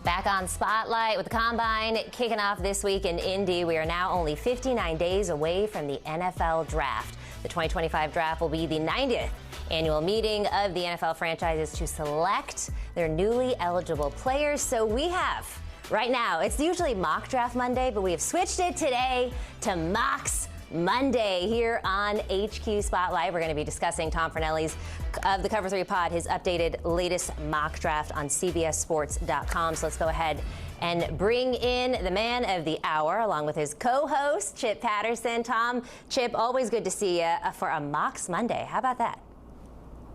Back on Spotlight with the Combine kicking off this week in Indy. We are now only 59 days away from the NFL Draft. The 2025 Draft will be the 90th annual meeting of the NFL franchises to select their newly eligible players. So we have, right now, it's usually Mock Draft Monday, but we have switched it today to Mocks Monday here on HQ Spotlight. We're going to be discussing Tom Fornelli's of the Cover 3 Pod, his updated latest mock draft on CBSSports.com. So let's go ahead and bring in the man of the hour, along with his co-host, Chip Patterson. Tom, Chip, always good to see you for a Mocks Monday. How about that?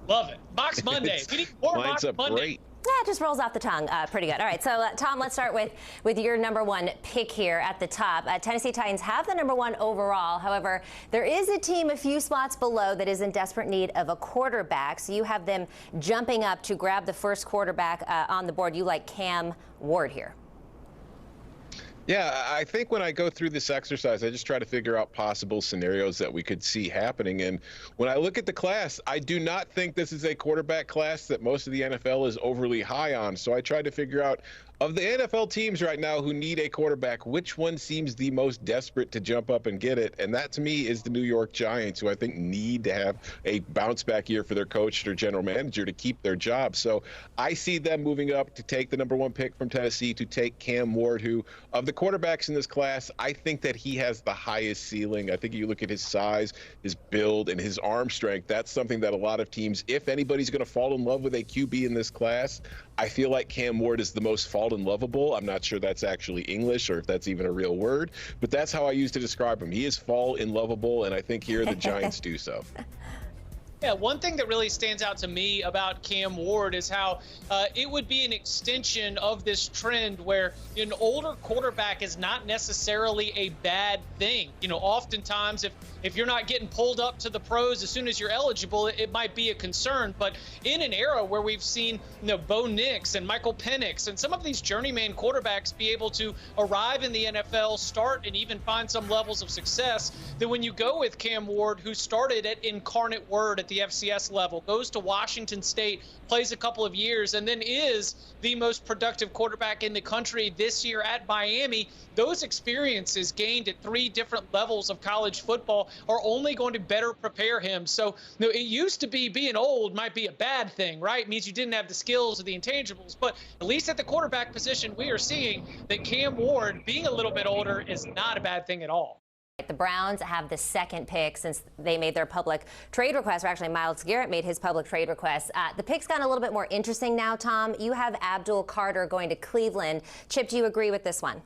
Love it. Mocks Monday. We need more Mocks Monday. Great. Yeah, it just rolls off the tongue pretty good. All right, so Tom, let's start with your number one pick here at the top. Tennessee Titans have the number one overall. However, there is a team a few spots below that is in desperate need of a quarterback. So you have them jumping up to grab the first quarterback on the board. You like Cam Ward here. Yeah, I think when I go through this exercise, I just try to figure out possible scenarios that we could see happening. And when I look at the class, I do not think this is a quarterback class that most of the NFL is overly high on. So I try to figure out, of the NFL teams right now who need a quarterback, which one seems the most desperate to jump up and get it? And that, to me, is the New York Giants, who I think need to have a bounce-back year for their coach or general manager to keep their job. So I see them moving up to take the number one pick from Tennessee, to take Cam Ward, who, of the quarterbacks in this class, I think that he has the highest ceiling. I think you look at his size, his build, and his arm strength. That's something that a lot of teams, if anybody's going to fall in love with a QB in this class, I feel like Cam Ward is the most fall in lovable. I'm not sure that's actually English or if that's even a real word, but that's how I use to describe him. He is fall in lovable, and I think here the Giants do so. Yeah, one thing that really stands out to me about Cam Ward is how it would be an extension of this trend where an older quarterback is not necessarily a bad thing. You know, oftentimes if you're not getting pulled up to the pros as soon as you're eligible, it might be a concern. But in an era where we've seen, Bo Nix and Michael Penix and some of these journeyman quarterbacks be able to arrive in the NFL, start, and even find some levels of success, then when you go with Cam Ward, who started at Incarnate Word at the FCS level, goes to Washington State, plays a couple of years, and then is the most productive quarterback in the country this year at Miami, those experiences gained at 3 different levels of college football are only going to better prepare him. So it used to be being old might be a bad thing, right? It means you didn't have the skills or the intangibles. But at least at the quarterback position, we are seeing that Cam Ward, being a little bit older, is not a bad thing at all. The Browns have the second pick since they made their public trade request, or actually Myles Garrett made his public trade request. The pick's gotten a little bit more interesting now, Tom. You have Abdul Carter going to Cleveland. Chip, do you agree with this one?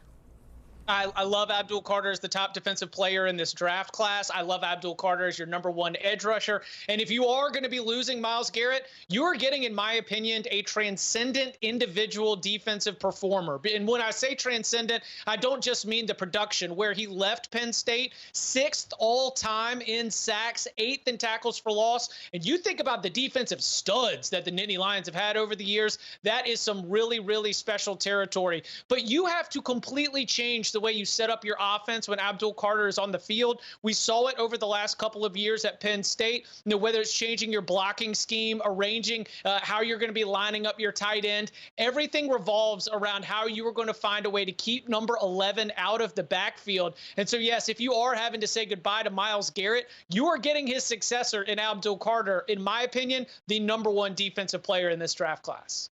I love Abdul Carter as the top defensive player in this draft class. I love Abdul Carter as your number one edge rusher. And if you are going to be losing Myles Garrett, you are getting, in my opinion, a transcendent individual defensive performer. And when I say transcendent, I don't just mean the production, where he left Penn State 6th all-time in sacks, 8th in tackles for loss. And you think about the defensive studs that the Nittany Lions have had over the years, that is some really, really special territory. But you have to completely change the way you set up your offense when Abdul Carter is on the field. We saw it over the last couple of years at Penn State, whether it's changing your blocking scheme, arranging how you're going to be lining up your tight end. Everything revolves around how you are going to find a way to keep number 11 out of the backfield. And so, yes, if you are having to say goodbye to Myles Garrett, you are getting his successor in Abdul Carter, in my opinion, the number one defensive player in this draft class.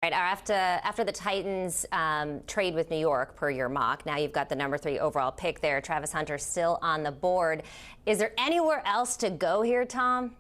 Right, after the Titans trade with New York, per your mock, now you've got the number 3 overall pick there. Travis Hunter still on the board. Is there anywhere else to go here, Tom?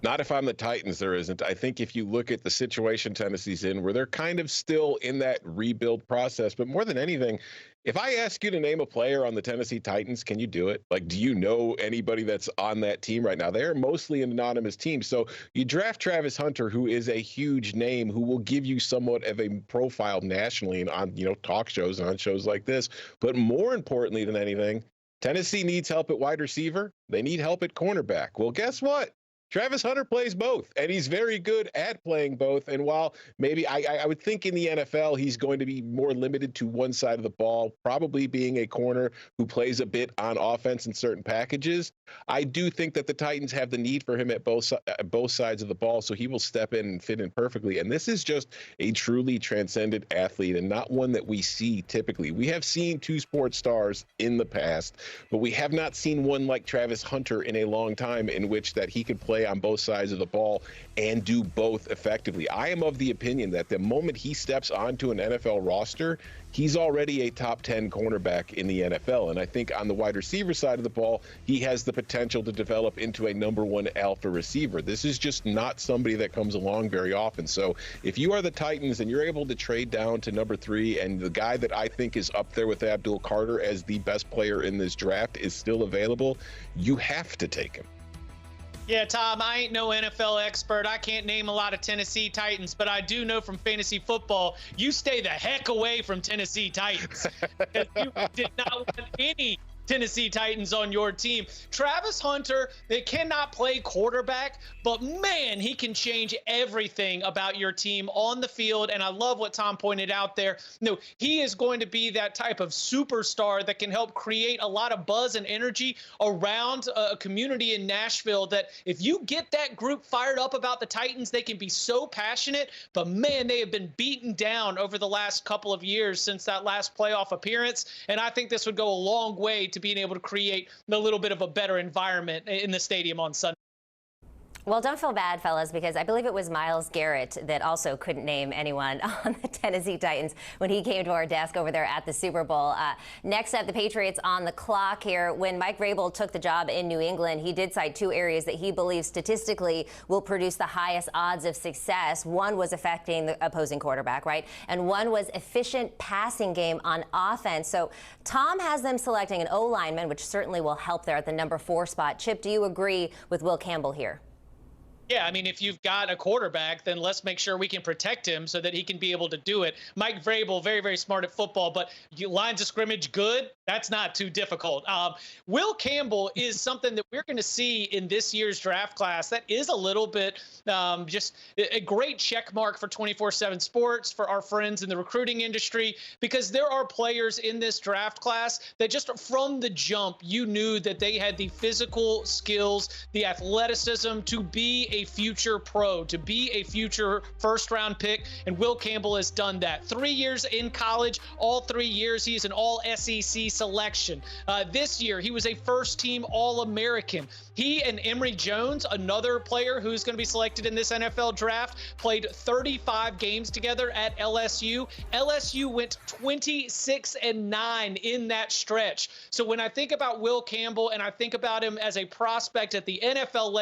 Not if I'm the Titans, there isn't. I think if you look at the situation Tennessee's in, where they're kind of still in that rebuild process, but more than anything, if I ask you to name a player on the Tennessee Titans, can you do it? Like, do you know anybody that's on that team right now? They're mostly an anonymous team. So you draft Travis Hunter, who is a huge name, who will give you somewhat of a profile nationally and on, talk shows and on shows like this. But more importantly than anything, Tennessee needs help at wide receiver. They need help at cornerback. Well, guess what? Travis Hunter plays both, and he's very good at playing both. And while maybe I would think in the NFL he's going to be more limited to one side of the ball, probably being a corner who plays a bit on offense in certain packages, I do think that the Titans have the need for him at both sides of the ball, so he will step in and fit in perfectly. And this is just a truly transcendent athlete and not one that we see typically. We have seen two sports stars in the past, but we have not seen one like Travis Hunter in a long time in which that he could play on both sides of the ball and do both effectively. I am of the opinion that the moment he steps onto an NFL roster, he's already a top 10 cornerback in the NFL. And I think on the wide receiver side of the ball, he has the potential to develop into a number one alpha receiver. This is just not somebody that comes along very often. So if you are the Titans and you're able to trade down to number 3, and the guy that I think is up there with Abdul Carter as the best player in this draft is still available, you have to take him. Yeah, Tom, I ain't no NFL expert. I can't name a lot of Tennessee Titans, but I do know from fantasy football, you stay the heck away from Tennessee Titans. You did not want any Tennessee Titans on your team. Travis Hunter, they cannot play quarterback, but man, he can change everything about your team on the field. And I love what Tom pointed out there. No, he is going to be that type of superstar that can help create a lot of buzz and energy around a community in Nashville, that if you get that group fired up about the Titans, they can be so passionate. But man, they have been beaten down over the last couple of years since that last playoff appearance. And I think this would go a long way to being able to create a little bit of a better environment in the stadium on Sunday. Well, don't feel bad, fellas, because I believe it was Myles Garrett that also couldn't name anyone on the Tennessee Titans when he came to our desk over there at the Super Bowl. Next up, the Patriots on the clock here. When Mike Vrabel took the job in New England, he did cite 2 areas that he believes statistically will produce the highest odds of success. One was affecting the opposing quarterback, right? And one was efficient passing game on offense. So Tom has them selecting an O-lineman, which certainly will help there at the number 4 spot. Chip, do you agree with Will Campbell here? Yeah, I mean, if you've got a quarterback, then let's make sure we can protect him so that he can be able to do it. Mike Vrabel, very, very smart at football, but lines of scrimmage good, that's not too difficult. Will Campbell is something that we're going to see in this year's draft class that is a little bit just a great check mark for 24/7 Sports, for our friends in the recruiting industry, because there are players in this draft class that just from the jump, you knew that they had the physical skills, the athleticism to be a future pro, to be a future first-round pick, and Will Campbell has done that. 3 years in college, all 3 years he's an all-SEC selection. This year, he was a first-team All-American. He and Emory Jones, another player who's going to be selected in this NFL draft, played 35 games together at LSU. LSU went 26-9 in that stretch. So when I think about Will Campbell and I think about him as a prospect at the NFL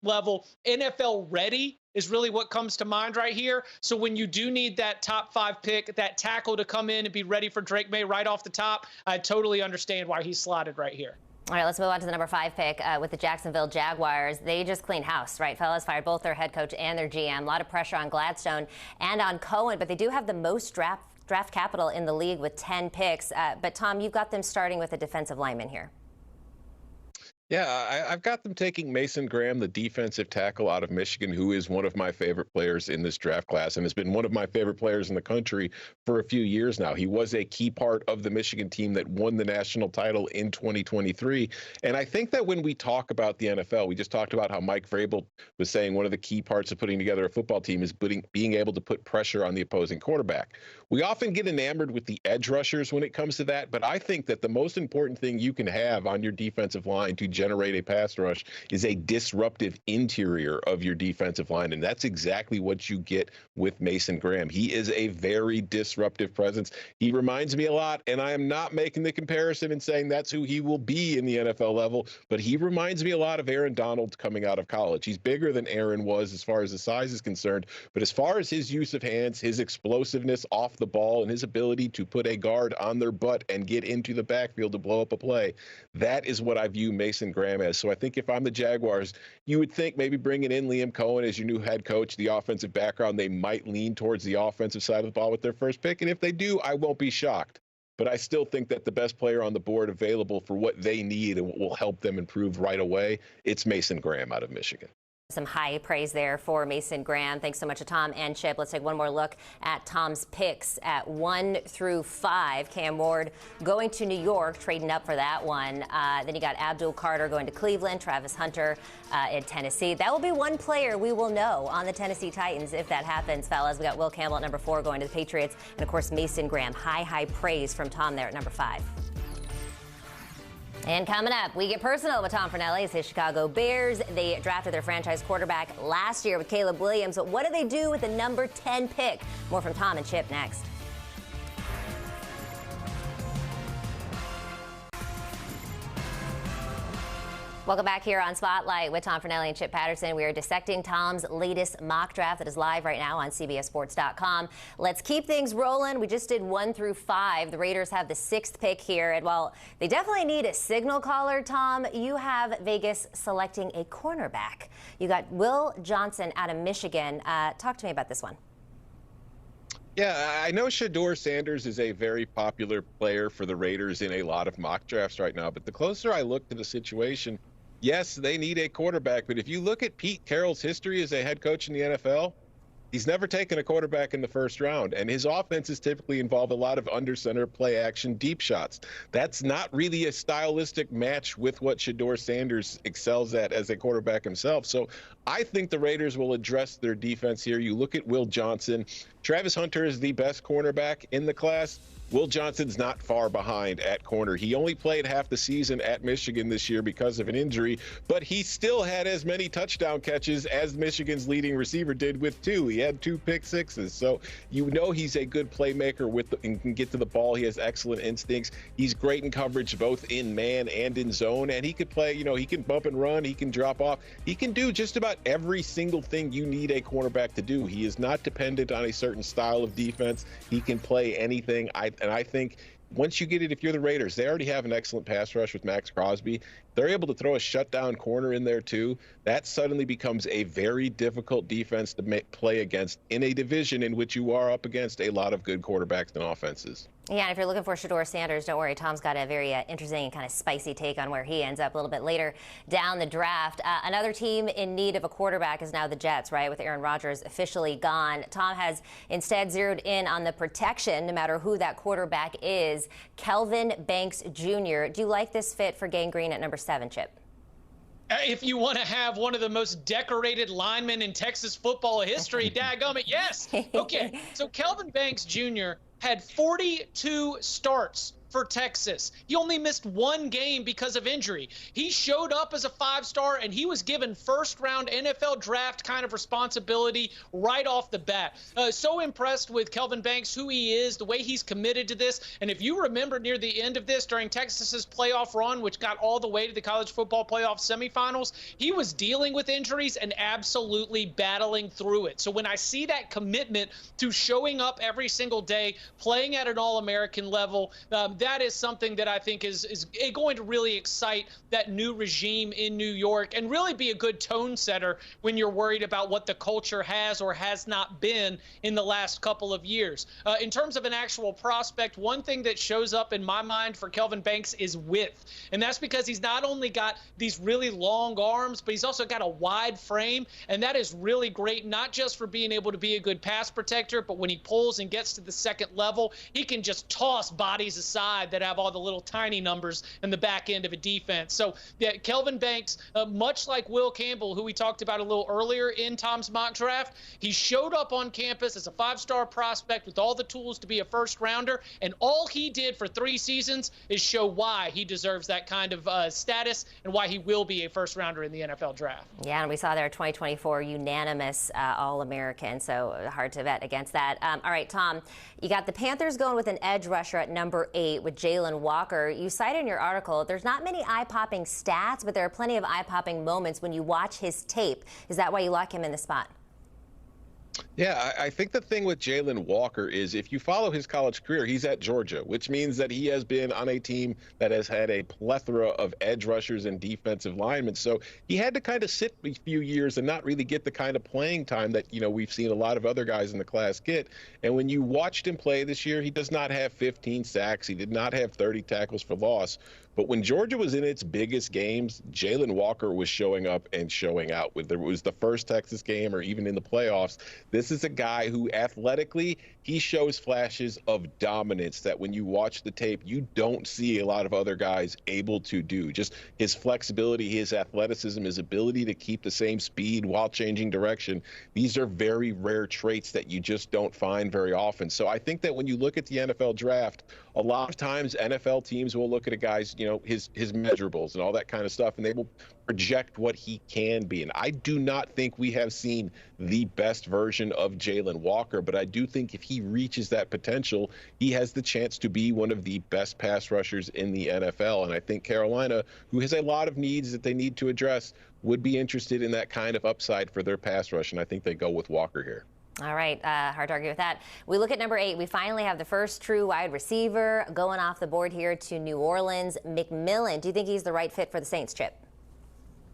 level, NFL ready is really what comes to mind right here. So when you do need that top 5 pick, that tackle to come in and be ready for Drake May right off the top, I totally understand why he's slotted right here. All right, let's move on to the number 5 pick with the Jacksonville Jaguars. They just cleaned house, right, fellas? Fired both their head coach and their GM. A lot of pressure on Gladstone and on Cohen, but they do have the most draft capital in the league with 10 picks. But, Tom, you've got them starting with a defensive lineman here. Yeah, I've got them taking Mason Graham, the defensive tackle out of Michigan, who is one of my favorite players in this draft class and has been one of my favorite players in the country for a few years now. He was a key part of the Michigan team that won the national title in 2023. And I think that when we talk about the NFL, we just talked about how Mike Vrabel was saying one of the key parts of putting together a football team is being able to put pressure on the opposing quarterback. We often get enamored with the edge rushers when it comes to that, but I think that the most important thing you can have on your defensive line to generate a pass rush is a disruptive interior of your defensive line, and that's exactly what you get with Mason Graham. He is a very disruptive presence. He reminds me a lot, and I am not making the comparison and saying that's who he will be in the NFL level, but he reminds me a lot of Aaron Donald coming out of college. He's bigger than Aaron was as far as the size is concerned, but as far as his use of hands, his explosiveness off the ball, and his ability to put a guard on their butt and get into the backfield to blow up a play, that is what I view Mason Graham as. So I think if I'm the Jaguars, you would think maybe bringing in Liam Cohen as your new head coach, the offensive background, they might lean towards the offensive side of the ball with their first pick. And if they do, I won't be shocked. But I still think that the best player on the board available for what they need and what will help them improve right away, it's Mason Graham out of Michigan. Some high praise there for Mason Graham. Thanks so much to Tom and Chip. Let's take one more look at Tom's picks at 1 through 5. Cam Ward going to New York, trading up for that one. Then you got Abdul Carter going to Cleveland, Travis Hunter in Tennessee. That will be one player we will know on the Tennessee Titans if that happens, fellas. We got Will Campbell at number 4 going to the Patriots. And, of course, Mason Graham. High praise from Tom there at number 5. And coming up, we get personal with Tom Fornelli. It's his Chicago Bears. They drafted their franchise quarterback last year with Caleb Williams. But what do they do with the number 10 pick? More from Tom and Chip next. Welcome back here on Spotlight with Tom Fornelli and Chip Patterson. We are dissecting Tom's latest mock draft that is live right now on CBSSports.com. Let's keep things rolling. We just did 1 through 5. The Raiders have the 6th pick here. And while they definitely need a signal caller, Tom, you have Vegas selecting a cornerback. You got Will Johnson out of Michigan. Talk to me about this one. Yeah, I know Shedeur Sanders is a very popular player for the Raiders in a lot of mock drafts right now. But the closer I look to the situation, yes, they need a quarterback, but if you look at Pete Carroll's history as a head coach in the NFL, he's never taken a quarterback in the first round, and his offenses typically involve a lot of under center play action deep shots. That's not really a stylistic match with what Shedeur Sanders excels at as a quarterback himself. So I think the Raiders will address their defense here. You look at Will Johnson. Travis Hunter is the best cornerback in the class. Will Johnson's not far behind at corner. He only played half the season at Michigan this year because of an injury, but he still had as many touchdown catches as Michigan's leading receiver did with 2. He had 2 pick sixes. So you know he's a good playmaker and can get to the ball. He has excellent instincts. He's great in coverage, both in man and in zone. And he could play, he can bump and run. He can drop off. He can do just about every single thing you need a cornerback to do. He is not dependent on a certain style of defense. He can play anything. And I think once you get it, if you're the Raiders, they already have an excellent pass rush with Max Crosby. They're able to throw a shutdown corner in there, too. That suddenly becomes a very difficult defense to play against in a division in which you are up against a lot of good quarterbacks and offenses. Yeah, and if you're looking for Shedeur Sanders, don't worry. Tom's got a very interesting and kind of spicy take on where he ends up a little bit later down the draft. Another team in need of a quarterback is now the Jets, right, with Aaron Rodgers officially gone. Tom has instead zeroed in on the protection, no matter who that quarterback is, Kelvin Banks Jr. Do you like this fit for Gang Green at number 7, Chip? If you want to have one of the most decorated linemen in Texas football history, dadgummit, yes. Okay, so Kelvin Banks Jr. had 42 starts for Texas. He only missed 1 game because of injury. He showed up as a 5-star, and he was given first-round NFL draft kind of responsibility right off the bat. So impressed with Kelvin Banks, who he is, the way he's committed to this. And if you remember near the end of this, during Texas's playoff run, which got all the way to the college football playoff semifinals, he was dealing with injuries and absolutely battling through it. So when I see that commitment to showing up every single day, playing at an All-American level, that is something that I think is going to really excite that new regime in New York and really be a good tone setter when you're worried about what the culture has or has not been in the last couple of years. In terms of an actual prospect, one thing that shows up in my mind for Kelvin Banks is width. And that's because he's not only got these really long arms, but he's also got a wide frame. And that is really great, not just for being able to be a good pass protector, but when he pulls and gets to the second level, he can just toss bodies aside that have all the little tiny numbers in the back end of a defense. So yeah, Kelvin Banks, much like Will Campbell, who we talked about a little earlier in Tom's mock draft, he showed up on campus as a 5-star prospect with all the tools to be a first rounder, and all he did for 3 seasons is show why he deserves that kind of status and why he will be a first rounder in the NFL draft. Yeah, and we saw their 2024 unanimous All-American, so hard to bet against that. All right, Tom, you got the Panthers going with an edge rusher at number 8 with Jalon Walker. You cite in your article, there's not many eye-popping stats, but there are plenty of eye-popping moments when you watch his tape. Is that why you lock him in the spot? Yeah, I think the thing with Jalon Walker is if you follow his college career, he's at Georgia, which means that he has been on a team that has had a plethora of edge rushers and defensive linemen. So he had to kind of sit a few years and not really get the kind of playing time that, we've seen a lot of other guys in the class get. And when you watched him play this year, he does not have 15 sacks. He did not have 30 tackles for loss. But when Georgia was in its biggest games, Jalon Walker was showing up and showing out. Whether it was the first Texas game or even in the playoffs, this is a guy who athletically, he shows flashes of dominance that when you watch the tape, you don't see a lot of other guys able to do. Just his flexibility, his athleticism, his ability to keep the same speed while changing direction. These are very rare traits that you just don't find very often. So I think that when you look at the NFL draft, a lot of times NFL teams will look at a guy's, his measurables and all that kind of stuff, and they will project what he can be. And I do not think we have seen the best version of Jalon Walker, but I do think if he reaches that potential, he has the chance to be one of the best pass rushers in the NFL. And I think Carolina, who has a lot of needs that they need to address, would be interested in that kind of upside for their pass rush, and I think they go with Walker here. All right, hard to argue with that. We look at number 8. We finally have the first true wide receiver going off the board here to New Orleans, McMillan. Do you think he's the right fit for the Saints, Chip?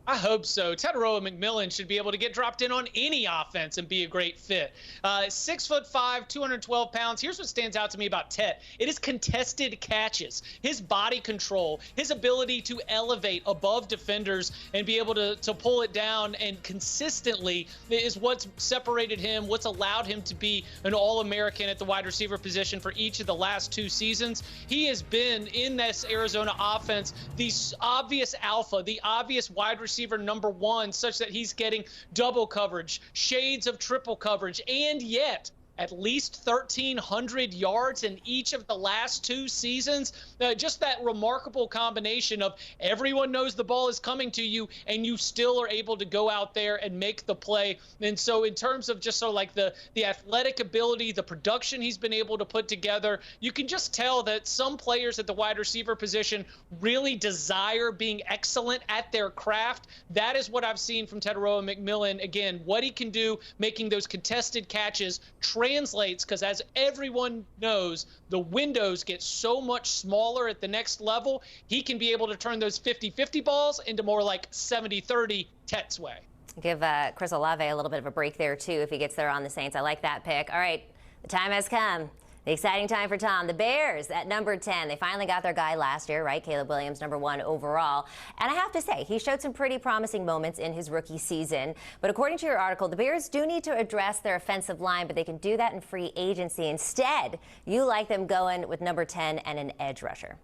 I hope so. Tetairoa McMillan should be able to get dropped in on any offense and be a great fit. 6'5", 212 pounds. Here's what stands out to me about Tet. It is contested catches. His body control, his ability to elevate above defenders and be able to pull it down and consistently is what's separated him, what's allowed him to be an All-American at the wide receiver position for each of the last 2 seasons. He has been in this Arizona offense the obvious alpha, the obvious wide receiver number 1, such that he's getting double coverage, shades of triple coverage, and yet at least 1,300 yards in each of the last 2 seasons. Just that remarkable combination of everyone knows the ball is coming to you, and you still are able to go out there and make the play. And so in terms of just sort of like the athletic ability, the production he's been able to put together, you can just tell that some players at the wide receiver position really desire being excellent at their craft. That is what I've seen from Tetairoa McMillan. Again, what he can do, making those contested catches, translates, because as everyone knows, the windows get so much smaller at the next level. He can be able to turn those 50-50 balls into more like 70-30 Tet's way. Give Chris Olave a little bit of a break there, too, if he gets there on the Saints. I like that pick. All right, the time has come. The exciting time for Tom. The Bears at number 10. They finally got their guy last year, right? Caleb Williams, number 1 overall. And I have to say, he showed some pretty promising moments in his rookie season. But according to your article, the Bears do need to address their offensive line, but they can do that in free agency. Instead, you like them going with number 10 and an edge rusher.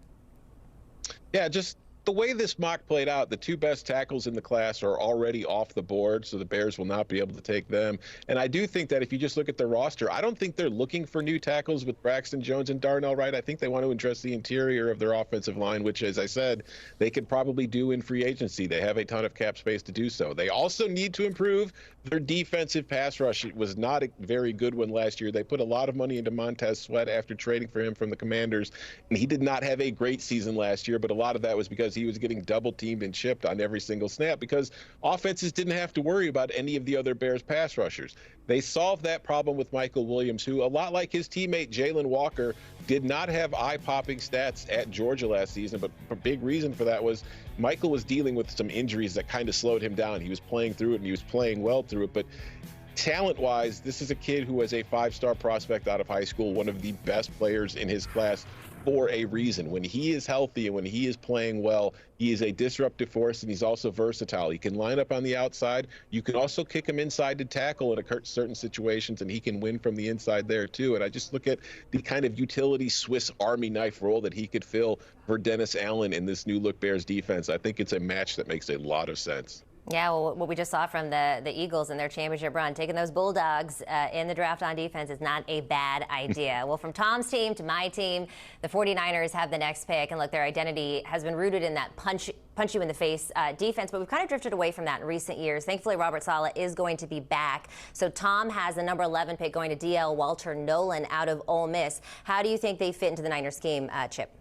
Yeah, just the way this mock played out, the 2 best tackles in the class are already off the board, so the Bears will not be able to take them. And I do think that if you just look at the roster, I don't think they're looking for new tackles with Braxton Jones and Darnell Wright. I think they want to address the interior of their offensive line, which, as I said, they could probably do in free agency. They have a ton of cap space to do so. They also need to improve their defensive pass rush. It was not a very good one last year. They put a lot of money into Montez Sweat after trading for him from the Commanders, and he did not have a great season last year, but a lot of that was because he was getting double teamed and chipped on every single snap because offenses didn't have to worry about any of the other Bears pass rushers. They solved that problem with Mykel Williams, who, a lot like his teammate Jalon Walker, did not have eye-popping stats at Georgia last season, but a big reason for that was Mykel was dealing with some injuries that kind of slowed him down. He was playing through it, and he was playing well through it, but talent-wise, this is a kid who was a 5-star prospect out of high school, one of the best players in his class for a reason. When he is healthy and when he is playing well, he is a disruptive force, and he's also versatile. He can line up on the outside. You can also kick him inside to tackle in certain situations, and he can win from the inside there too. And I just look at the kind of utility Swiss Army knife role that he could fill for Dennis Allen in this new look Bears defense. I think it's a match that makes a lot of sense. Yeah, well, what we just saw from the Eagles in their championship run, taking those Bulldogs in the draft on defense is not a bad idea. Well, from Tom's team to my team, the 49ers have the next pick. And look, their identity has been rooted in that punch you in the face defense, but we've kind of drifted away from that in recent years. Thankfully, Robert Saleh is going to be back. So Tom has the number 11 pick going to DL Walter Nolen out of Ole Miss. How do you think they fit into the Niners scheme, Chip?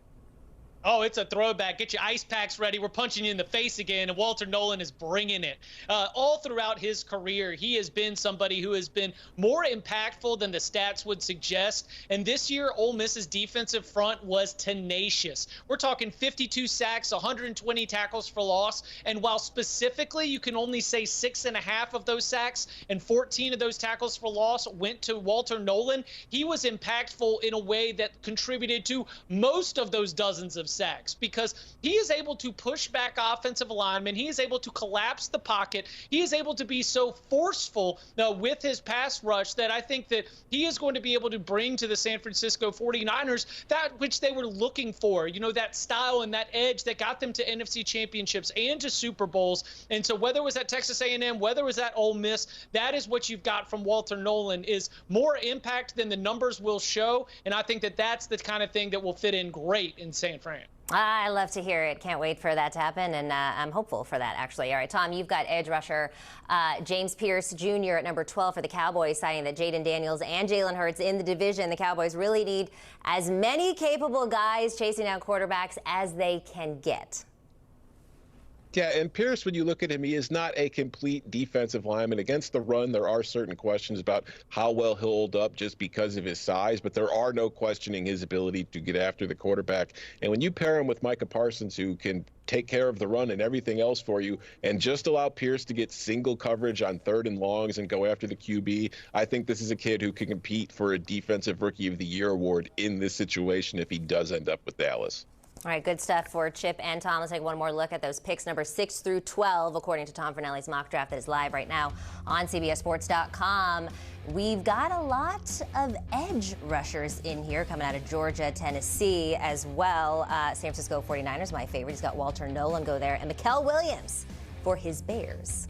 Oh, it's a throwback. Get your ice packs ready. We're punching you in the face again, and Walter Nolen is bringing it. All throughout his career, he has been somebody who has been more impactful than the stats would suggest. And this year, Ole Miss's defensive front was tenacious. We're talking 52 sacks, 120 tackles for loss. And while specifically you can only say 6.5 of those sacks and 14 of those tackles for loss went to Walter Nolen, he was impactful in a way that contributed to most of those dozens of sacks, because he is able to push back offensive linemen. He is able to collapse the pocket. He is able to be so forceful with his pass rush that I think that he is going to be able to bring to the San Francisco 49ers that which they were looking for, that style and that edge that got them to NFC championships and to Super Bowls. And so whether it was at Texas A&M, whether it was at Ole Miss, that is what you've got from Walter Nolen, is more impact than the numbers will show. And I think that that's the kind of thing that will fit in great in San Fran. I love to hear it. Can't wait for that to happen, and I'm hopeful for that, actually. All right, Tom, you've got edge rusher James Pearce Jr. at number 12 for the Cowboys, citing that Jaden Daniels and Jalen Hurts in the division. The Cowboys really need as many capable guys chasing down quarterbacks as they can get. Yeah, and Pearce, when you look at him, he is not a complete defensive lineman. Against the run, there are certain questions about how well he'll hold up just because of his size, but there are no questioning his ability to get after the quarterback. And when you pair him with Micah Parsons, who can take care of the run and everything else for you, and just allow Pearce to get single coverage on 3rd and longs and go after the QB, I think this is a kid who can compete for a Defensive Rookie of the Year award in this situation if he does end up with Dallas. All right, good stuff for Chip and Tom. Let's take one more look at those picks, number 6 through 12, according to Tom Fornelli's mock draft that is live right now on CBSSports.com. We've got a lot of edge rushers in here coming out of Georgia, Tennessee as well. San Francisco 49ers, my favorite. He's got Walter Nolen go there, and Mykel Williams for his Bears.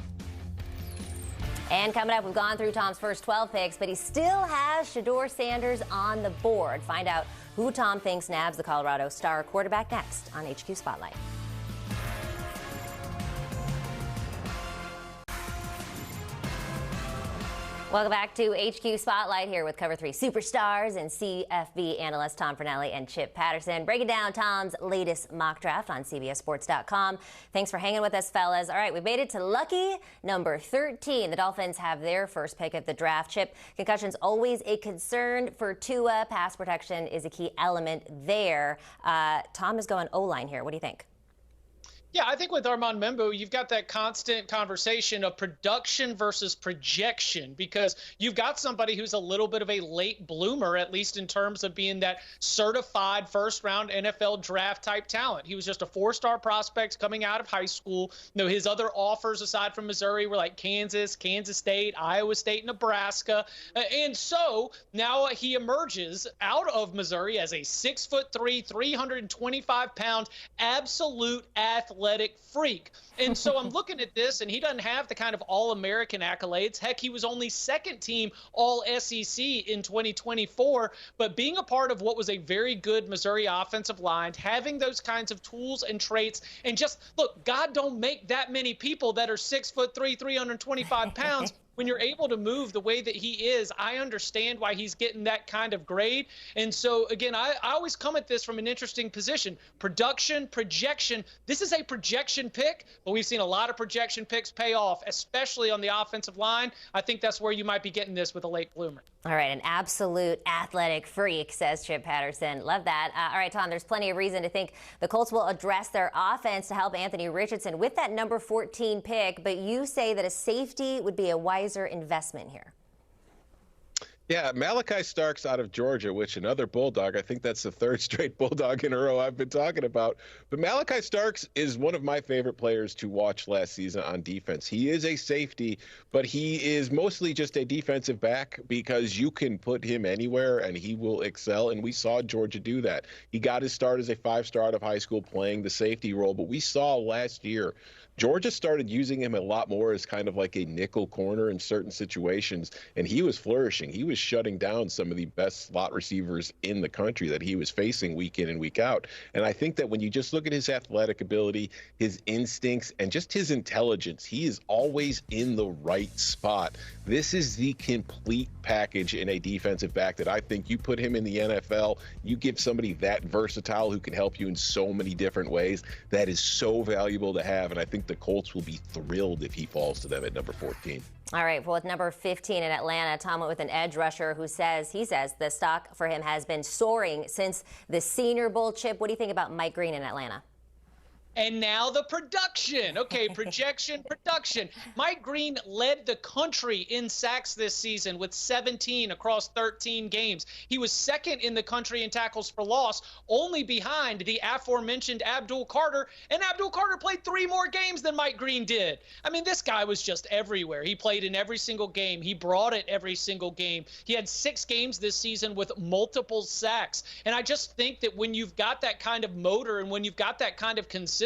And coming up, we've gone through Tom's first 12 picks, but he still has Shedeur Sanders on the board. Find out who Tom thinks nabs the Colorado star quarterback next on HQ Spotlight. Welcome back to HQ Spotlight here with Cover 3 superstars and CFB analysts Tom Fornelli and Chip Patterson. Breaking down Tom's latest mock draft on CBSSports.com. Thanks for hanging with us, fellas. All right, we made it to lucky number 13. The Dolphins have their first pick of the draft. Chip, concussion's always a concern for Tua. Pass protection is a key element there. Tom is going O-line here. What do you think? Yeah, I think with Armand Membou, you've got that constant conversation of production versus projection, because you've got somebody who's a little bit of a late bloomer, at least in terms of being that certified first-round NFL draft type talent. He was just a 4-star prospect coming out of high school. His other offers aside from Missouri were like Kansas, Kansas State, Iowa State, Nebraska. And so now he emerges out of Missouri as a 6'3", 325-pound absolute athletic freak. And so I'm looking at this, and he doesn't have the kind of All-American accolades. Heck, he was only second-team All-SEC in 2024. But being a part of what was a very good Missouri offensive line, having those kinds of tools and traits, and just, look, God don't make that many people that are 6'3", 325 pounds. When you're able to move the way that he is, I understand why he's getting that kind of grade. And so, again, I always come at this from an interesting position. Production, projection. This is a projection pick, but we've seen a lot of projection picks pay off, especially on the offensive line. I think that's where you might be getting this with a late bloomer. All right, an absolute athletic freak, says Chip Patterson. Love that. All right, Tom, there's plenty of reason to think the Colts will address their offense to help Anthony Richardson with that number 14 pick, but you say that a safety would be a wiser investment here. Yeah, Malaki Starks out of Georgia, which another Bulldog. I think that's the 3rd straight Bulldog in a row I've been talking about. But Malaki Starks is one of my favorite players to watch last season on defense. He is a safety, but he is mostly just a defensive back because you can put him anywhere and he will excel. And we saw Georgia do that. He got his start as a 5-star out of high school playing the safety role, but we saw last year Georgia started using him a lot more as kind of like a nickel corner in certain situations, and he was flourishing. He was shutting down some of the best slot receivers in the country that he was facing week in and week out. And I think that when you just look at his athletic ability, his instincts, and just his intelligence, he is always in the right spot. This is the complete package in a defensive back that I think you put him in the NFL, you give somebody that versatile who can help you in so many different ways. That is so valuable to have, and I think the Colts will be thrilled if he falls to them at number 14. All right, well, with number 15 in Atlanta, Tom went with an edge rusher who says the stock for him has been soaring since the Senior Bowl. Chip, what do you think about Mike Green in Atlanta? And now the production. Okay, production. Mike Green led the country in sacks this season with 17 across 13 games. He was second in the country in tackles for loss, only behind the aforementioned Abdul Carter. And Abdul Carter played 3 more games than Mike Green did. I mean, this guy was just everywhere. He played in every single game. He brought it every single game. He had 6 games this season with multiple sacks. And I just think that when you've got that kind of motor and when you've got that kind of consistency,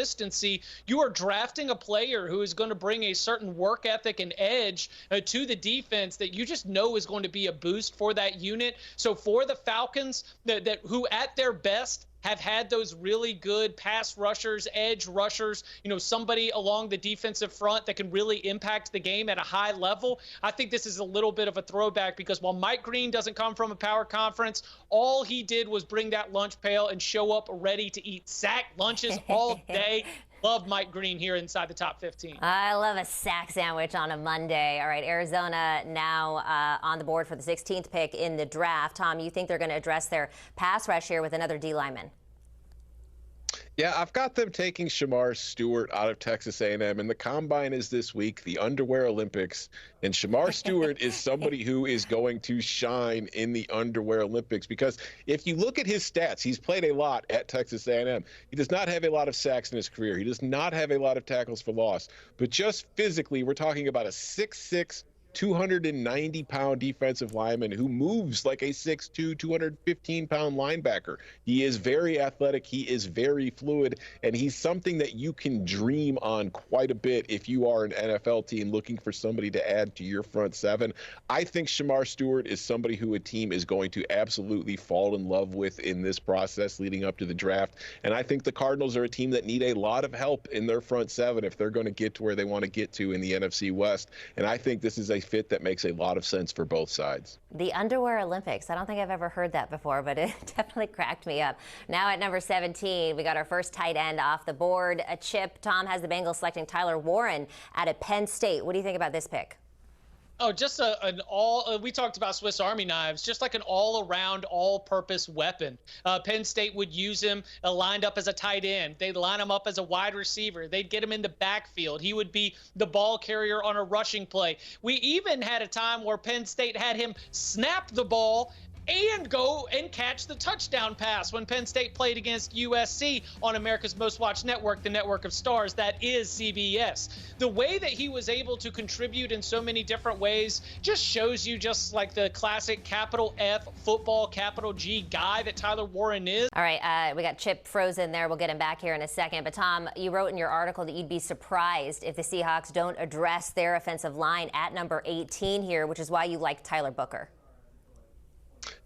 you are drafting a player who is going to bring a certain work ethic and edge to the defense that you just know is going to be a boost for that unit. So for the Falcons, who at their best have had those really good pass rushers, edge rushers, somebody along the defensive front that can really impact the game at a high level. I think this is a little bit of a throwback because while Mike Green doesn't come from a power conference, all he did was bring that lunch pail and show up ready to eat sack lunches all day. Love Mike Green here inside the top 15. I love a sack sandwich on a Monday. All right, Arizona now on the board for the 16th pick in the draft. Tom, you think they're going to address their pass rush here with another D lineman? Yeah, I've got them taking Shemar Stewart out of Texas A&M, and the Combine is this week, the Underwear Olympics, and Shemar Stewart is somebody who is going to shine in the Underwear Olympics because if you look at his stats, he's played a lot at Texas A&M. He does not have a lot of sacks in his career. He does not have a lot of tackles for loss, but just physically, we're talking about a 6'6", 290-pound defensive lineman who moves like a 6'2", 215-pound linebacker. He is very athletic. He is very fluid, and he's something that you can dream on quite a bit if you are an NFL team looking for somebody to add to your front seven. I think Shemar Stewart is somebody who a team is going to absolutely fall in love with in this process leading up to the draft, and I think the Cardinals are a team that need a lot of help in their front seven if they're going to get to where they want to get to in the NFC West, and I think this is a fit that makes a lot of sense for both sides. The Underwear Olympics. I don't think I've ever heard that before, but it definitely cracked me up. Now at number 17, we got our first tight end off the board. A Chip, Tom has the Bengals selecting Tyler Warren out of Penn State. What do you think about this pick? Oh, just we talked about Swiss Army knives, just like an all-around, all-purpose weapon. Penn State would use him lined up as a tight end. They'd line him up as a wide receiver. They'd get him in the backfield. He would be the ball carrier on a rushing play. We even had a time where Penn State had him snap the ball and go and catch the touchdown pass when Penn State played against USC on America's Most Watched Network, the network of stars, that is CBS. The way that he was able to contribute in so many different ways just shows you just like the classic capital F football, capital G guy that Tyler Warren is. All right, we got Chip frozen there. We'll get him back here in a second. But Tom, you wrote in your article that you'd be surprised if the Seahawks don't address their offensive line at number 18 here, which is why you like Tyler Booker.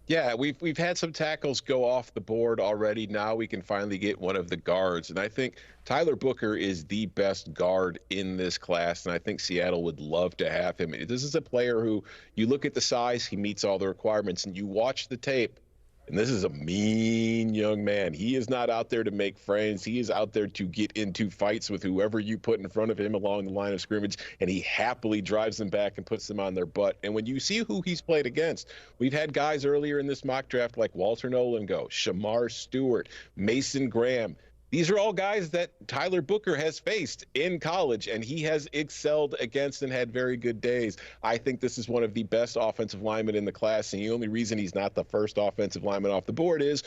Yeah, we've had some tackles go off the board already. Now we can finally get one of the guards. And I think Tyler Booker is the best guard in this class, and I think Seattle would love to have him. This is a player who, you look at the size, he meets all the requirements, and you watch the tape, and this is a mean young man. He is not out there to make friends. He is out there to get into fights with whoever you put in front of him along the line of scrimmage, and he happily drives them back and puts them on their butt. And when you see who he's played against, we've had guys earlier in this mock draft like Walter Nolen go, Shemar Stewart, Mason Graham. These are all guys that Tyler Booker has faced in college, and he has excelled against and had very good days. I think this is one of the best offensive linemen in the class, and the only reason he's not the first offensive lineman off the board is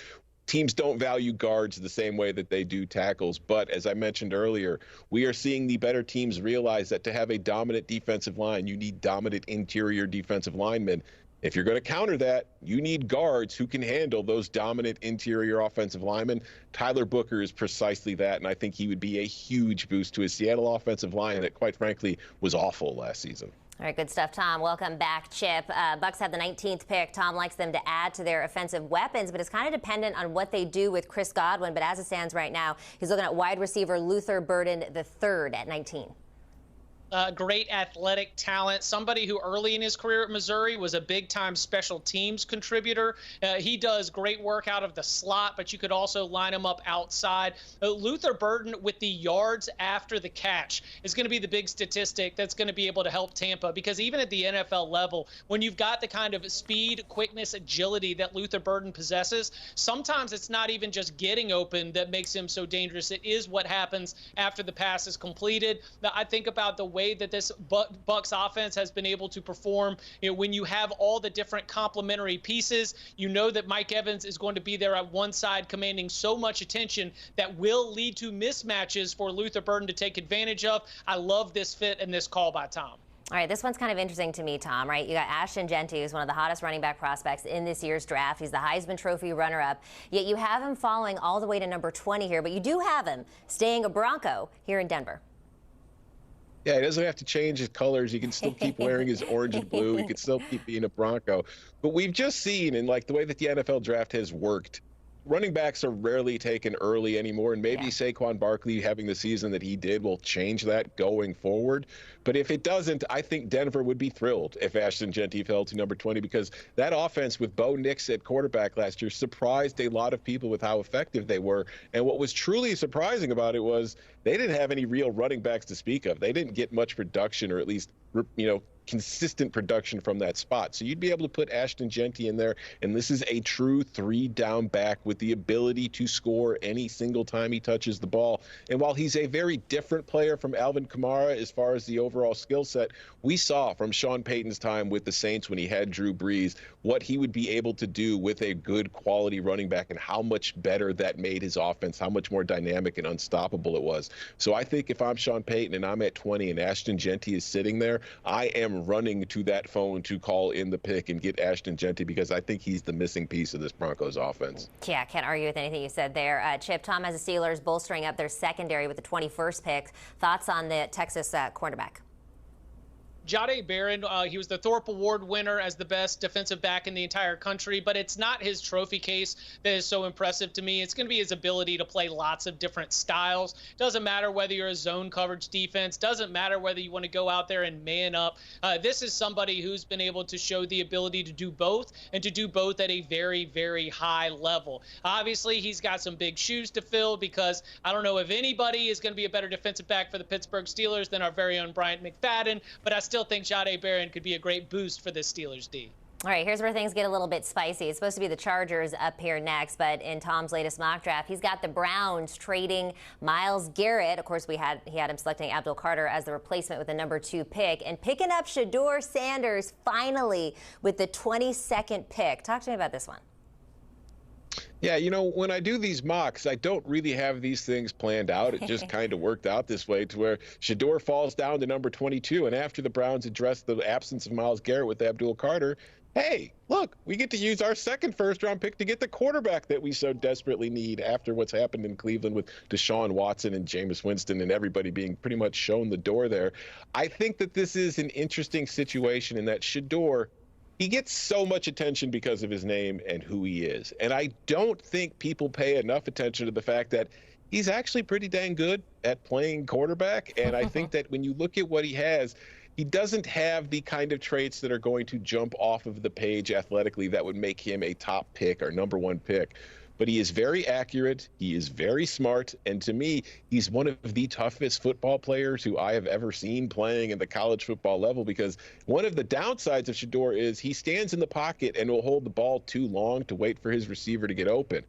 teams don't value guards the same way that they do tackles. But as I mentioned earlier, we are seeing the better teams realize that to have a dominant defensive line, you need dominant interior defensive linemen. If you're going to counter that, you need guards who can handle those dominant interior offensive linemen. Tyler Booker is precisely that, and I think he would be a huge boost to his Seattle offensive line that, quite frankly, was awful last season. All right, good stuff, Tom. Welcome back, Chip. Bucs have the 19th pick. Tom likes them to add to their offensive weapons, but it's kind of dependent on what they do with Chris Godwin. But as it stands right now, he's looking at wide receiver Luther Burden III at 19. Great athletic talent, somebody who early in his career at Missouri was a big-time special teams contributor. He does great work out of the slot, but you could also line him up outside. Luther Burden with the yards after the catch is going to be the big statistic that's going to be able to help Tampa, because even at the NFL level, when you've got the kind of speed, quickness, agility that Luther Burden possesses, sometimes it's not even just getting open that makes him so dangerous. It is what happens after the pass is completed. Now, I think about the way that this Bucs offense has been able to perform. When you have all the different complementary pieces, you know that Mike Evans is going to be there at one side commanding so much attention that will lead to mismatches for Luther Burden to take advantage of. I love this fit and this call by Tom. All right, this one's kind of interesting to me, Tom, right? You got Ashton Jeanty, who's one of the hottest running back prospects in this year's draft. He's the Heisman Trophy runner-up, yet you have him falling all the way to number 20 here, but you do have him staying a Bronco here in Denver. Yeah, he doesn't have to change his colors. He can still keep wearing his orange and blue. He can still keep being a Bronco. But we've just seen, in like the way that the NFL draft has worked, running backs are rarely taken early anymore, and maybe Saquon Barkley having the season that he did will change that going forward. But if it doesn't, I think Denver would be thrilled if Ashton Jeanty fell to number 20, because that offense with Bo Nix at quarterback last year surprised a lot of people with how effective they were. And what was truly surprising about it was they didn't have any real running backs to speak of. They didn't get much production, or at least, consistent production from that spot. So you'd be able to put Ashton Jeanty in there, and this is a true 3-down back with the ability to score any single time he touches the ball. And while he's a very different player from Alvin Kamara as far as the overall skill set, we saw from Sean Payton's time with the Saints when he had Drew Brees what he would be able to do with a good quality running back and how much better that made his offense, how much more dynamic and unstoppable it was. So I think if I'm Sean Payton and I'm at 20 and Ashton Jeanty is sitting there, I am running to that phone to call in the pick and get Ashton Jeanty, because I think he's the missing piece of this Broncos offense. Yeah, can't argue with anything you said there. Chip, Tom has the Steelers bolstering up their secondary with the 21st pick. Thoughts on the Texas cornerback? Jahdae Barron, he was the Thorpe Award winner as the best defensive back in the entire country, but it's not his trophy case that is so impressive to me. It's going to be his ability to play lots of different styles. Doesn't matter whether you're a zone coverage defense. Doesn't matter whether you want to go out there and man up. This is somebody who's been able to show the ability to do both, and to do both at a very, very high level. Obviously, he's got some big shoes to fill, because I don't know if anybody is going to be a better defensive back for the Pittsburgh Steelers than our very own Bryant McFadden, but I still think Jahdae Barron could be a great boost for this Steelers D. All right, here's where things get a little bit spicy. It's supposed to be the Chargers up here next, but in Tom's latest mock draft, he's got the Browns trading Myles Garrett. Of course, he had him selecting Abdul Carter as the replacement with the number 2 pick, and picking up Shedeur Sanders finally with the 22nd pick. Talk to me about this one. Yeah, when I do these mocks, I don't really have these things planned out. It just kind of worked out this way, to where Shedeur falls down to number 22. And after the Browns addressed the absence of Myles Garrett with Abdul Carter, hey, look, we get to use our second first-round pick to get the quarterback that we so desperately need after what's happened in Cleveland with Deshaun Watson and Jameis Winston and everybody being pretty much shown the door there. I think that this is an interesting situation in that Shedeur, he gets so much attention because of his name and who he is. And I don't think people pay enough attention to the fact that he's actually pretty dang good at playing quarterback. And I think that when you look at what he has, he doesn't have the kind of traits that are going to jump off of the page athletically that would make him a top pick or number 1 pick. But he is very accurate, he is very smart, and to me, he's one of the toughest football players who I have ever seen playing at the college football level, because one of the downsides of Shedeur is he stands in the pocket and will hold the ball too long to wait for his receiver to get open.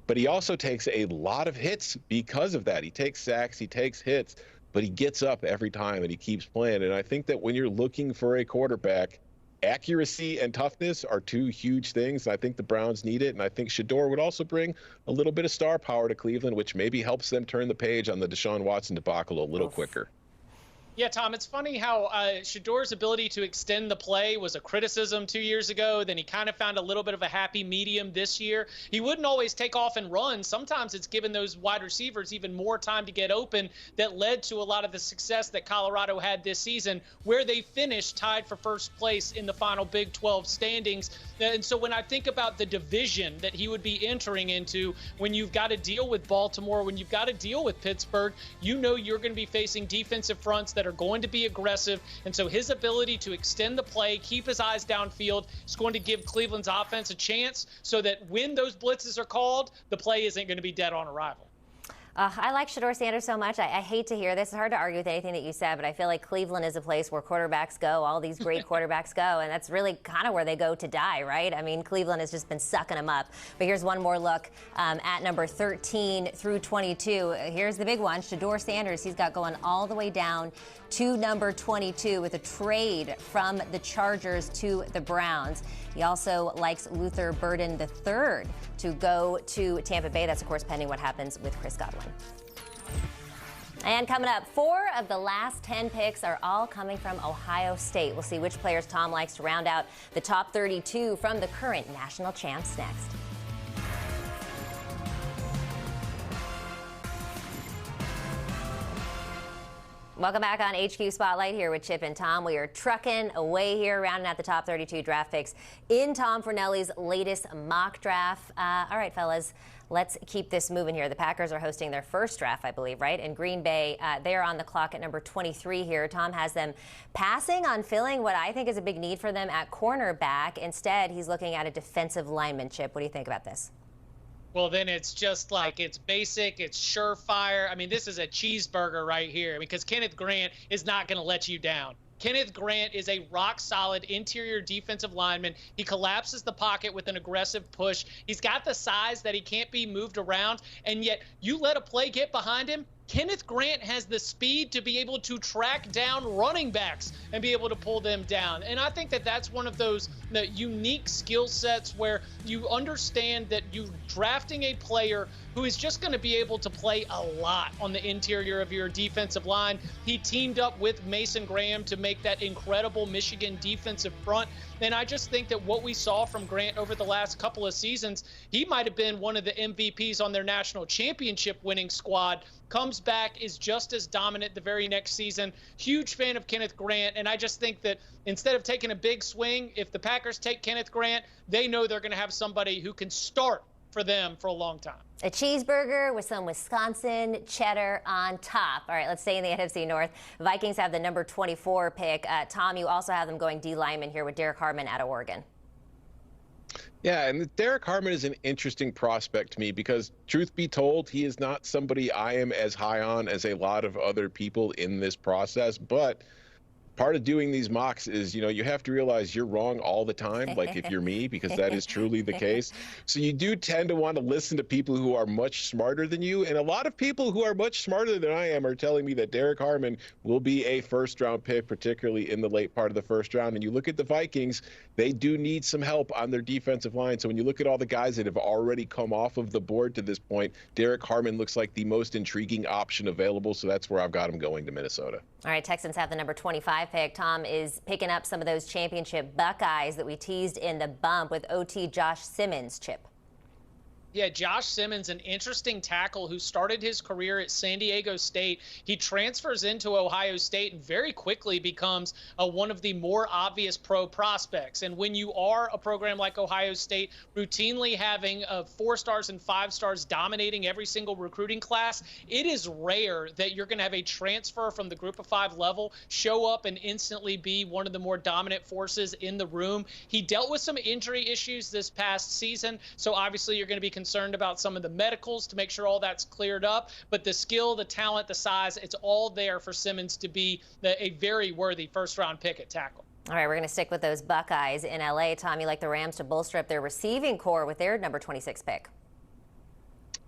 But he also takes a lot of hits because of that. He takes sacks, he takes hits, but he gets up every time and he keeps playing. And I think that when you're looking for a quarterback, accuracy and toughness are 2 huge things. I think the Browns need it, and I think Shedeur would also bring a little bit of star power to Cleveland, which maybe helps them turn the page on the Deshaun Watson debacle a little quicker. Yeah, Tom, it's funny how Shedeur's ability to extend the play was a criticism 2 years ago. Then he kind of found a little bit of a happy medium this year. He wouldn't always take off and run. Sometimes it's given those wide receivers even more time to get open that led to a lot of the success that Colorado had this season, where they finished tied for first place in the final Big 12 standings. And so when I think about the division that he would be entering into, when you've got to deal with Baltimore, when you've got to deal with Pittsburgh, you know you're going to be facing defensive fronts that are going to be aggressive. And so his ability to extend the play, keep his eyes downfield, is going to give Cleveland's offense a chance so that when those blitzes are called, the play isn't going to be dead on arrival. I like Shedeur Sanders so much. I hate to hear this. It's hard to argue with anything that you said, but I feel like Cleveland is a place where quarterbacks go. All these great quarterbacks go, and that's really kind of where they go to die, right? I mean, Cleveland has just been sucking them up. But here's one more look at number 13 through 22. Here's the big one. Shedeur Sanders, he's got going all the way down to number 22 with a trade from the Chargers to the Browns. He also likes Luther Burden III to go to Tampa Bay. That's, of course, pending what happens with Chris Godwin. And coming up, 4 of the last 10 picks are all coming from Ohio State. We'll see which players Tom likes to round out the top 32 from the current national champs next. Welcome back on HQ Spotlight here with Chip and Tom. We are trucking away here, rounding out the top 32 draft picks in Tom Fornelli's latest mock draft. All right, fellas, let's keep this moving here. The Packers are hosting their first draft, I believe, right? In Green Bay, they are on the clock at number 23 here. Tom has them passing on filling what I think is a big need for them at cornerback. Instead, he's looking at a defensive lineman. Chip, what do you think about this? Well, then it's just like, it's basic, it's surefire. I mean, this is a cheeseburger right here, because Kenneth Grant is not going to let you down. Kenneth Grant is a rock-solid interior defensive lineman. He collapses the pocket with an aggressive push. He's got the size that he can't be moved around, and yet you let a play get behind him, Kenneth Grant has the speed to be able to track down running backs and be able to pull them down. And I think that that's one of those unique skill sets where you understand that you're drafting a player who is just going to be able to play a lot on the interior of your defensive line. He teamed up with Mason Graham to make that incredible Michigan defensive front. And I just think that what we saw from Grant over the last couple of seasons, he might have been one of the MVPs on their national championship winning squad. Comes back, is just as dominant the very next season. Huge fan of Kenneth Grant, and I just think that instead of taking a big swing, if the Packers take Kenneth Grant, they know they're going to have somebody who can start for them for a long time. A cheeseburger with some Wisconsin cheddar on top. All right, let's stay in the NFC North. Vikings have the number 24 pick. Tom, you also have them going D lineman here with Derrick Harmon out of Oregon. Yeah, and Derrick Harmon is an interesting prospect to me because, truth be told, he is not somebody I am as high on as a lot of other people in this process. But part of doing these mocks is, you have to realize you're wrong all the time, like if you're me, because that is truly the case. So you do tend to want to listen to people who are much smarter than you. And a lot of people who are much smarter than I am are telling me that Derrick Harmon will be a first-round pick, particularly in the late part of the first round. And you look at the Vikings, they do need some help on their defensive line. So when you look at all the guys that have already come off of the board to this point, Derrick Harmon looks like the most intriguing option available. So that's where I've got him going to Minnesota. All right, Texans have the number 25 pick. Tom is picking up some of those championship Buckeyes that we teased in the bump with OT Josh Simmons, Chip. Yeah, Josh Simmons, an interesting tackle who started his career at San Diego State. He transfers into Ohio State and very quickly becomes one of the more obvious pro prospects. And when you are a program like Ohio State, routinely having 4 stars and 5 stars dominating every single recruiting class, it is rare that you're going to have a transfer from the group of 5 level show up and instantly be one of the more dominant forces in the room. He dealt with some injury issues this past season, so obviously you're going to be concerned about some of the medicals to make sure all that's cleared up. But the skill, the talent, the size, it's all there for Simmons to be a very worthy first-round pick at tackle. All right, we're going to stick with those Buckeyes in L.A. Tom, you like the Rams to bolster up their receiving core with their number 26 pick.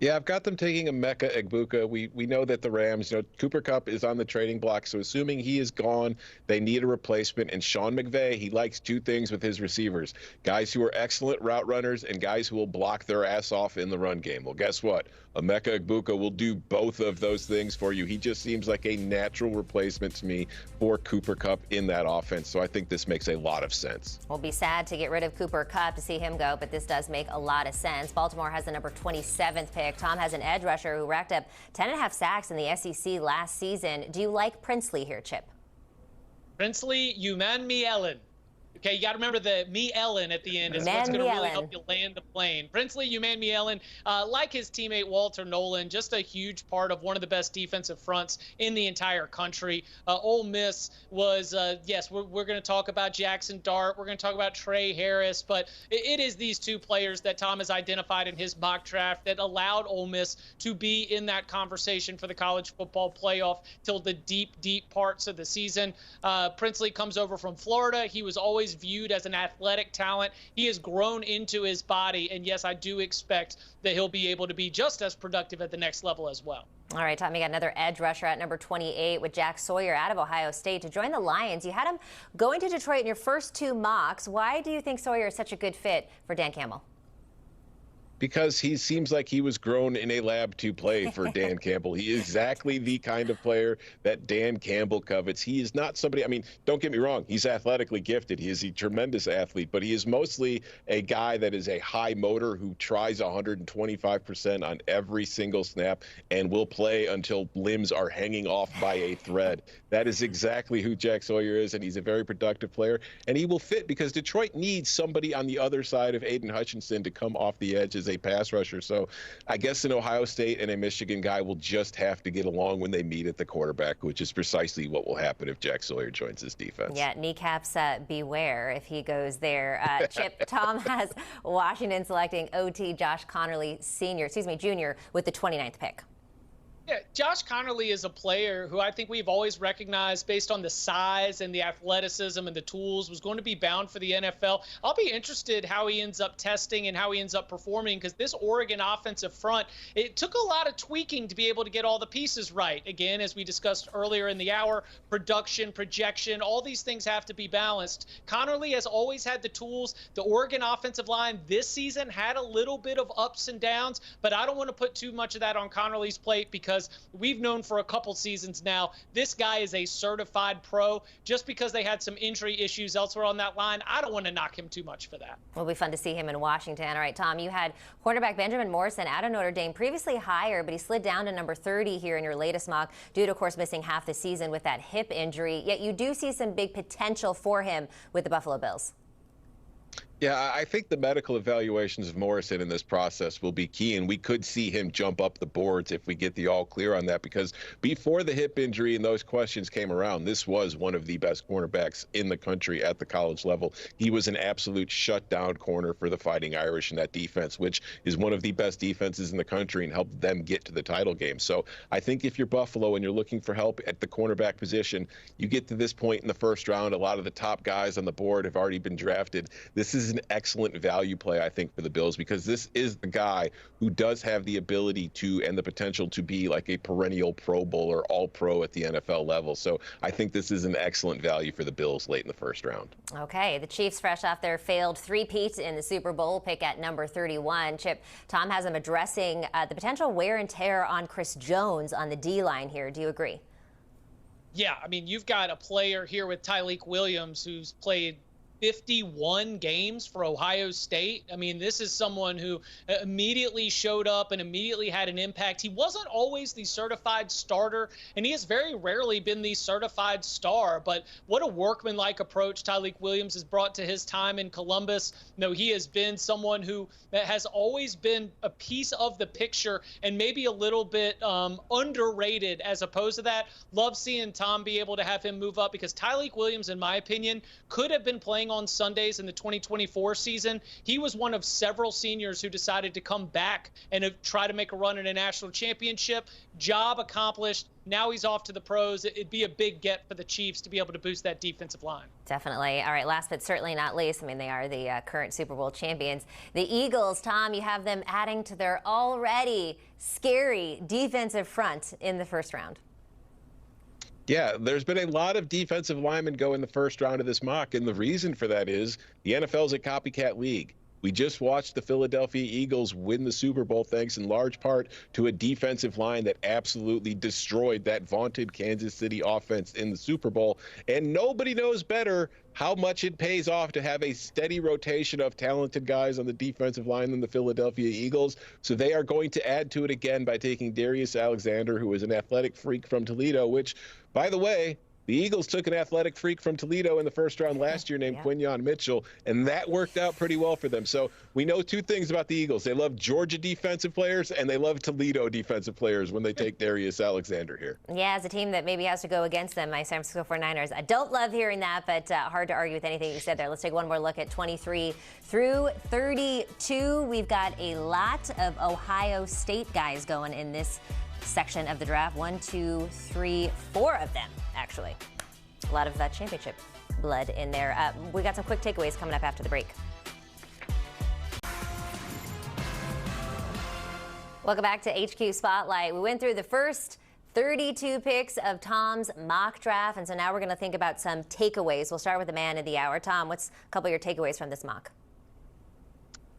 Yeah, I've got them taking Emeka Egbuka. We know that the Rams, Cooper Kupp is on the trading block, so assuming he is gone, they need a replacement. And Sean McVay, he likes two things with his receivers: guys who are excellent route runners and guys who will block their ass off in the run game. Well, guess what? Emeka Egbuka will do both of those things for you. He just seems like a natural replacement to me for Cooper Kupp in that offense. So I think this makes a lot of sense. We'll be sad to get rid of Cooper Kupp to see him go, but this does make a lot of sense. Baltimore has the number 27th pick. Tom has an edge rusher who racked up 10.5 sacks in the SEC last season. Do you like Princely here, Chip? Princely, you man me Ellen. Okay, you got to remember the me Ellen at the end is what's going to really help you land the plane. Princely, you man me Ellen, like his teammate Walter Nolen, just a huge part of one of the best defensive fronts in the entire country. Ole Miss was, yes, we're going to talk about Jackson Dart. We're going to talk about Trey Harris, but it is these two players that Tom has identified in his mock draft that allowed Ole Miss to be in that conversation for the college football playoff till the deep, deep parts of the season. Princely comes over from Florida. He was always viewed as an athletic talent. He has grown into his body, and yes, I do expect that he'll be able to be just as productive at the next level as well. All right, Tom, you got another edge rusher at number 28 with Jack Sawyer out of Ohio State to join the Lions. You had him going to Detroit in your first two mocks. Why do you think Sawyer is such a good fit for Dan Campbell? Because he seems like he was grown in a lab to play for Dan Campbell. He is exactly the kind of player that Dan Campbell covets. He is not somebody, I mean, don't get me wrong, he's athletically gifted. He is a tremendous athlete, but he is mostly a guy that is a high motor who tries 125% on every single snap and will play until limbs are hanging off by a thread. That is exactly who Jack Sawyer is, and he's a very productive player. And he will fit because Detroit needs somebody on the other side of Aiden Hutchinson to come off the edge as a pass rusher. So I guess an Ohio State and a Michigan guy will just have to get along when they meet at the quarterback, which is precisely what will happen if Jack Sawyer joins his defense. Yeah, kneecaps beware if he goes there. Chip, Tom has Washington selecting OT Josh Conerly Jr. with the 29th pick. Yeah, Josh Conerly is a player who I think we've always recognized based on the size and the athleticism and the tools was going to be bound for the NFL. I'll be interested how he ends up testing and how he ends up performing because this Oregon offensive front, it took a lot of tweaking to be able to get all the pieces right. Again, as we discussed earlier in the hour, production, projection, all these things have to be balanced. Conerly has always had the tools. The Oregon offensive line this season had a little bit of ups and downs, but I don't want to put too much of that on Conerly's plate because we've known for a couple seasons now this guy is a certified pro. Just because they had some injury issues elsewhere on that line, I don't want to knock him too much for that. It'll be fun to see him in Washington. All right, Tom, you had cornerback Benjamin Morrison out of Notre Dame, previously higher, but he slid down to number 30 here in your latest mock due to, of course, missing half the season with that hip injury. Yet you do see some big potential for him with the Buffalo Bills. Yeah, I think the medical evaluations of Morrison in this process will be key, and we could see him jump up the boards if we get the all clear on that, because before the hip injury and those questions came around, this was one of the best cornerbacks in the country at the college level. He was an absolute shutdown corner for the Fighting Irish in that defense, which is one of the best defenses in the country and helped them get to the title game. So I think if you're Buffalo and you're looking for help at the cornerback position, you get to this point in the first round, a lot of the top guys on the board have already been drafted. This is an excellent value play, I think, for the Bills, because this is the guy who does have the ability to and the potential to be like a perennial Pro Bowler, all-pro at the NFL level. So I think this is an excellent value for the Bills late in the first round. Okay, the Chiefs fresh off their failed three-peat in the Super Bowl, pick at number 31. Chip, Tom has them addressing the potential wear and tear on Chris Jones on the D-line here. Do you agree? Yeah, I mean, you've got a player here with Tyleik Williams who's played 51 games for Ohio State. I mean, this is someone who immediately showed up and immediately had an impact. He wasn't always the certified starter, and he has very rarely been the certified star, but what a workmanlike approach Tyleik Williams has brought to his time in Columbus. You know, he has been someone who has always been a piece of the picture and maybe a little bit underrated as opposed to that. Love seeing Tom be able to have him move up because Tyleik Williams, in my opinion, could have been playing on Sundays in the 2024 season. He was one of several seniors who decided to come back and try to make a run in a national championship. Job accomplished. Now he's off to the pros. It'd be a big get for the Chiefs to be able to boost that defensive line. Definitely. All right, last but certainly not least, I mean, they are the current Super Bowl champions. The Eagles, Tom, you have them adding to their already scary defensive front in the first round. Yeah, there's been a lot of defensive linemen go in the first round of this mock, and the reason for that is the NFL is a copycat league. We just watched the Philadelphia Eagles win the Super Bowl thanks in large part to a defensive line that absolutely destroyed that vaunted Kansas City offense in the Super Bowl. And nobody knows better how much it pays off to have a steady rotation of talented guys on the defensive line than the Philadelphia Eagles. So they are going to add to it again by taking Darius Alexander, who is an athletic freak from Toledo, which, by the way, the Eagles took an athletic freak from Toledo in the first round last year named Quinyon Mitchell, and that worked out pretty well for them. So we know two things about the Eagles. They love Georgia defensive players, and they love Toledo defensive players when they take Darius Alexander here. Yeah, as a team that maybe has to go against them, my San Francisco 49ers. I don't love hearing that, but hard to argue with anything you said there. Let's take one more look at 23 through 32. We've got a lot of Ohio State guys going in this section of the draft. 1, 2, 3, 4 of them, actually. A lot of championship blood in there. We got some quick takeaways coming up after the break. Welcome back to HQ Spotlight. We went through the first 32 picks of Tom's mock draft, and so now we're going to think about some takeaways. We'll start with the man of the hour. Tom, what's a couple of your takeaways from this mock?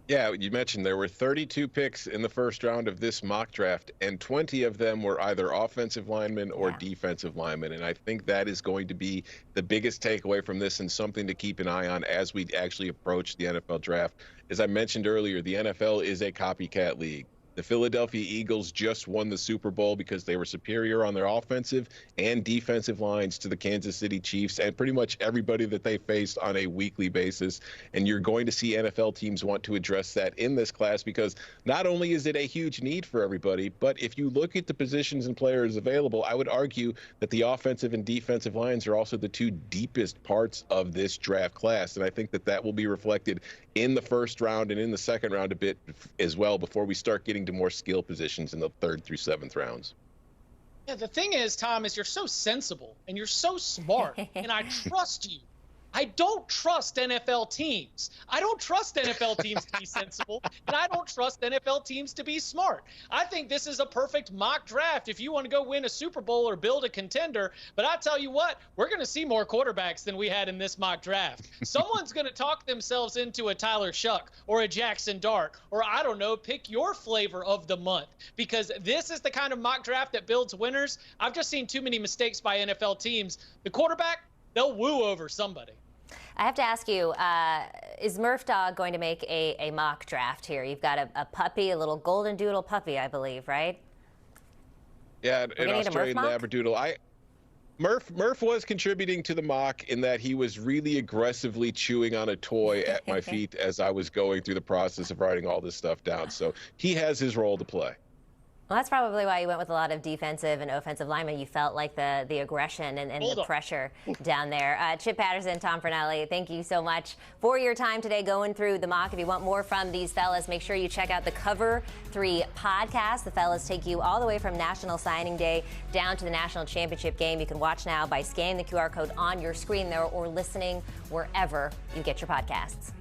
Yeah, you mentioned there were 32 picks in the first round of this mock draft, and 20 of them were either offensive linemen or defensive linemen. And I think that is going to be the biggest takeaway from this and something to keep an eye on as we actually approach the NFL draft. As I mentioned earlier, the NFL is a copycat league. The Philadelphia Eagles just won the Super Bowl because they were superior on their offensive and defensive lines to the Kansas City Chiefs and pretty much everybody that they faced on a weekly basis. And you're going to see NFL teams want to address that in this class because not only is it a huge need for everybody, but if you look at the positions and players available, I would argue that the offensive and defensive lines are also the two deepest parts of this draft class. And I think that that will be reflected in the first round and in the second round a bit as well before we start getting to more skill positions in the 3rd through 7th rounds. Yeah, the thing is, Tom, is you're so sensible and you're so smart, and I trust you. I don't trust NFL teams. I don't trust NFL teams to be sensible, and I don't trust NFL teams to be smart. I think this is a perfect mock draft if you want to go win a Super Bowl or build a contender. But I tell you what, we're going to see more quarterbacks than we had in this mock draft. Someone's going to talk themselves into a Tyler Shuck or a Jackson Dart, or I don't know, pick your flavor of the month, because this is the kind of mock draft that builds winners. I've just seen too many mistakes by NFL teams. The quarterback, they'll woo over somebody. I have to ask you, is Murph Dog going to make a mock draft here? You've got a puppy, a little golden doodle puppy, I believe, right? Yeah, an Australian Labradoodle. Murph was contributing to the mock in that he was really aggressively chewing on a toy at my feet as I was going through the process of writing all this stuff down. So he has his role to play. Well, that's probably why you went with a lot of defensive and offensive linemen. You felt like the aggression and the pressure down there. Chip Patterson, Tom Fornelli, thank you so much for your time today going through the mock. If you want more from these fellas, make sure you check out the Cover 3 podcast. The fellas take you all the way from National Signing Day down to the National Championship game. You can watch now by scanning the QR code on your screen there or listening wherever you get your podcasts.